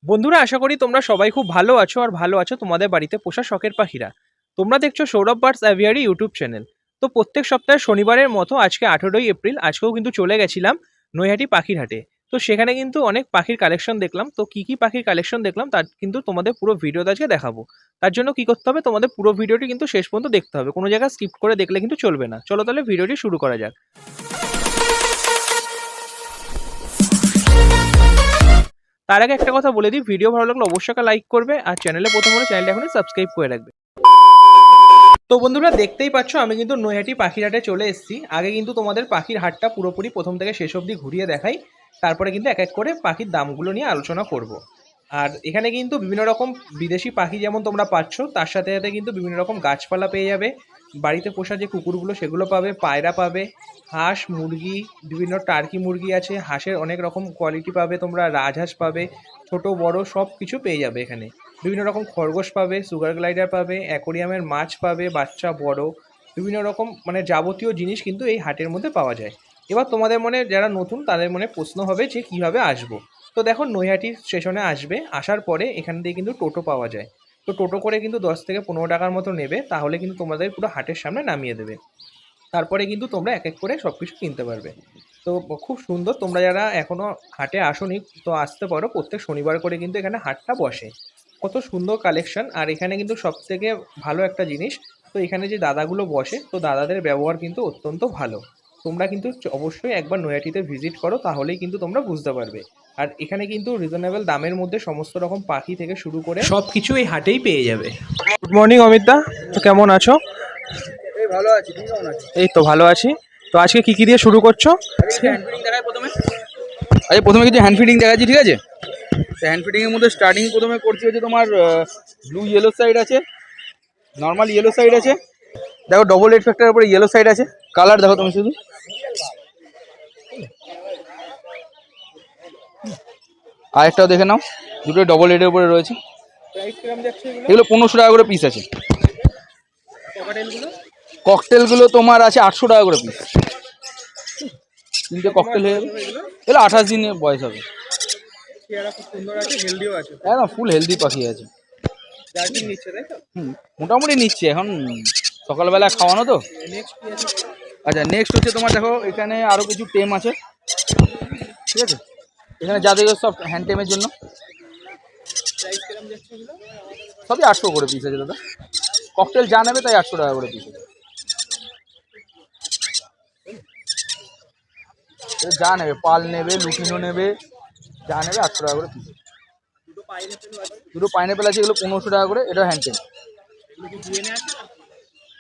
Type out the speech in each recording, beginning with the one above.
বন্ধুরা, আশা করি তোমরা সবাই খুব ভালো আছো আর ভালো আছো তোমাদের বাড়িতে পোষা শখের পাখিরা। তোমরা দেখছো Sourav birds aviary YouTube channel. তো প্রত্যেক সপ্তাহে শনিবারের মতো আজকে 18ই এপ্রিল আজকেও কিন্তু চলে গেছিলাম নৈহাটি পাখির হাটে। তো সেখানে কিন্তু অনেক পাখির কালেকশন দেখলাম। তো কি কি পাখির কালেকশন দেখলাম তার কিন্তু তোমাদের পুরো ভিডিওতে আজকে দেখাবো। তার জন্য কি করতে হবে, তোমাদের পুরো ভিডিওটি কিন্তু শেষ পর্যন্ত দেখতে হবে, কোনো জায়গায় স্কিপ করে দেখলে কিন্তু চলবে না। চলো তাহলে ভিডিওটি শুরু করা যাক। তার আগে একটা কথা বলে দিই, ভিডিও ভালো লাগলে অবশ্যই একটা লাইক করবে আর চ্যানেলে প্রথম হলে চ্যানেলটা এখনই সাবস্ক্রাইব করে রাখবে। তো বন্ধুরা, দেখতেই পাচ্ছ আমি কিন্তু নৈহাটি পাখির হাটে চলে এসেছি। আগে কিন্তু তোমাদের পাখির হাটটা পুরোপুরি প্রথম থেকে শেষ অবধি ঘুরিয়ে দেখাই, তারপরে কিন্তু এক এক করে পাখির দামগুলো নিয়ে আলোচনা করব। আর এখানে কিন্তু বিভিন্ন রকম বিদেশি পাখি যেমন তোমরা পাচ্ছ, তার সাথে সাথে কিন্তু বিভিন্ন রকম গাছপালা পেয়ে যাবে। বাড়িতে পোষা যে কুকুরগুলো সেগুলো পাবে, পায়রা পাবে, হাঁস মুরগি, বিভিন্ন টার্কি মুরগি আছে, হাঁসের অনেক রকম কোয়ালিটি পাবে তোমরা, রাজহাঁস পাবে, ছোট বড় সব কিছু পেয়ে যাবে এখানে। বিভিন্ন রকম খরগোশ পাবে, সুগার গ্লাইডার পাবে, অ্যাকোরিয়ামের মাছ পাবে, বাচ্চা বড় বিভিন্ন রকম মানে যাবতীয় জিনিস কিন্তু এই হাটের মধ্যে পাওয়া যায়। এবার তোমাদের মনে যারা নতুন তাদের মনে প্রশ্ন হবে যে কীভাবে আসবো। তো দেখো, নৈহাটি স্টেশনে আসবে, আসার পরে এখান থেকে কিন্তু টোটো পাওয়া যায়। তো টোটো করে কিন্তু 10 থেকে 15 টাকার মতো নেবে, তাহলে কিন্তু তোমাদের পুরো হাটের সামনে নামিয়ে দেবে। তারপরে কিন্তু তোমরা এক এক করে সব কিছু কিনতে পারবে। তো খুব সুন্দর, তোমরা যারা এখনও হাটে আসোনি তো আসতে পারো। প্রত্যেক শনিবার করে কিন্তু এখানে হাটটা বসে। কত সুন্দর কালেকশন। আর এখানে কিন্তু সব থেকে ভালো একটা জিনিস, তো এখানে যে দাদাগুলো বসে, তো দাদাদের ব্যবহার কিন্তু অত্যন্ত ভালো। তোমরা কিন্তু অবশ্যই একবার নৈহাটিতে ভিজিট করো, তাহলেই কিন্তু তোমরা বুঝতে পারবে। আর এখানে কিন্তু রিজনেবল দামের মধ্যে সমস্ত রকম পাখি থেকে শুরু করে সব কিছু এই হাটেই পেয়ে যাবে। গুড মর্নিং অমিতদা, তো কেমন আছো? এই ভালো আছি, তুমি কেমন আছো? এই তো ভালো আছি। তো আজকে কি কি দিয়ে শুরু করছো? হ্যান্ড ফিডিং দেখাই প্রথমে। আচ্ছা, প্রথমে কিছু হ্যান্ড ফিডিং দেখাচ্ছি, ঠিক আছে? তো হ্যান্ড ফিডিং এর মধ্যে স্টার্টিং প্রথমে করছি হচ্ছে তোমার ব্লু ইয়েলো সাইড আছে, নর্মাল ইয়েলো সাইড আছে, দেখো ডবল রেড ফ্যাক্টরের উপরে ইয়েলো সাইড আছে। কালার দেখো তুমি শুধু, আরেকটাও দেখে নাও, দুটো ডবল রেডের উপরে রয়েছে। এগুলো 1500 টাকা করে পিস আছে। ককটেলগুলো তোমার আছে 800 টাকা করে পিস। তিনটে ককটেল হয়ে যাবে, এগুলো 28 দিনের বয়স হবে। একদম ফুল হেলদি পাখি আছে। মোটামুটি নিচ্ছে এখন, সকালবেলা খাওয়ানো তো। আচ্ছা, নেক্সট হচ্ছে তোমার দেখো এখানে আরো কিছু টেম আছে, ঠিক আছে? এখানে যা দেখো সব হ্যান্ড টেমের জন্য, সবই 800 করে পিস আছে দাদা। ককটেল যা নেবে তাই 800 টাকা করে পিস আছে। যা নেবে, পাল নেবে, লুটিনো নেবে, যা নেবে 800 টাকা করে পিস। দুটো পাইনঅ্যাপেল আছে, এগুলো 1500 টাকা করে। এটা হ্যান্ড টেম।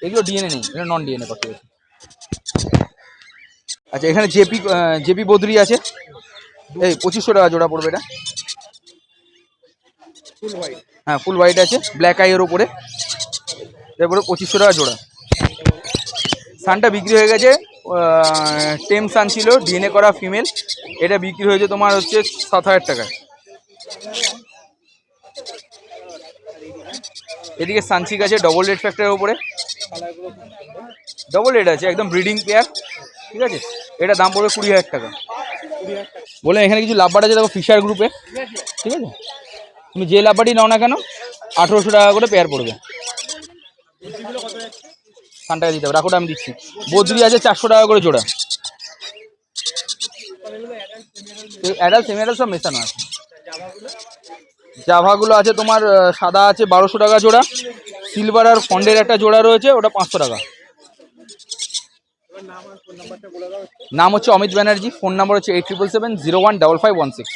এগুলো ডিএনএ নেই, এটা নন ডিএনএ পাখি আছে। আচ্ছা, এখানে জেপি বদ্রি আছে, এই 2500 টাকা জোড়া পড়বে এটা। হ্যাঁ, ফুল হোয়াইট আছে, ব্ল্যাক আই এর উপরে, এরপরে 2500 টাকা জোড়া। সানটা বিক্রি হয়ে গেছে, টেম সান ছিল, ডিএনএ করা ফিমেল, এটা বিক্রি হয়েছে তোমার হচ্ছে 7000 টাকায়। এদিকে সানচিক আছে ডবল রেড ফ্যাক্টরের উপরে, ডবল রেড আছে, একদম ব্রিডিং পেয়ার, ঠিক আছে? এটা দাম পড়বে 20,000 টাকা। বলে এখানে কিছু লাভবার্ড আছে দেখো, ফিশার গ্রুপে, ঠিক আছে? তুমি যে লাভবার্ডই নাও না কেন 1800 টাকা করে পেয়ার পড়বে। টাকা দিতে হবে, রাখোটা আমি দিচ্ছি। বদ্রি আছে 400 টাকা করে জোড়া। অ্যাডাল্ট সেমি অ্যাডাল্ট সব মেশানো আছে। জাভাগুলো আছে তোমার সাদা আছে 1200 টাকা জোড়া, সিলভার আর ফন্ডের একটা জোড়া রয়েছে, ওটা 500 টাকা। নাম হচ্ছে অমিত ব্যানার্জি, ফোন নাম্বার হচ্ছে 8777015516।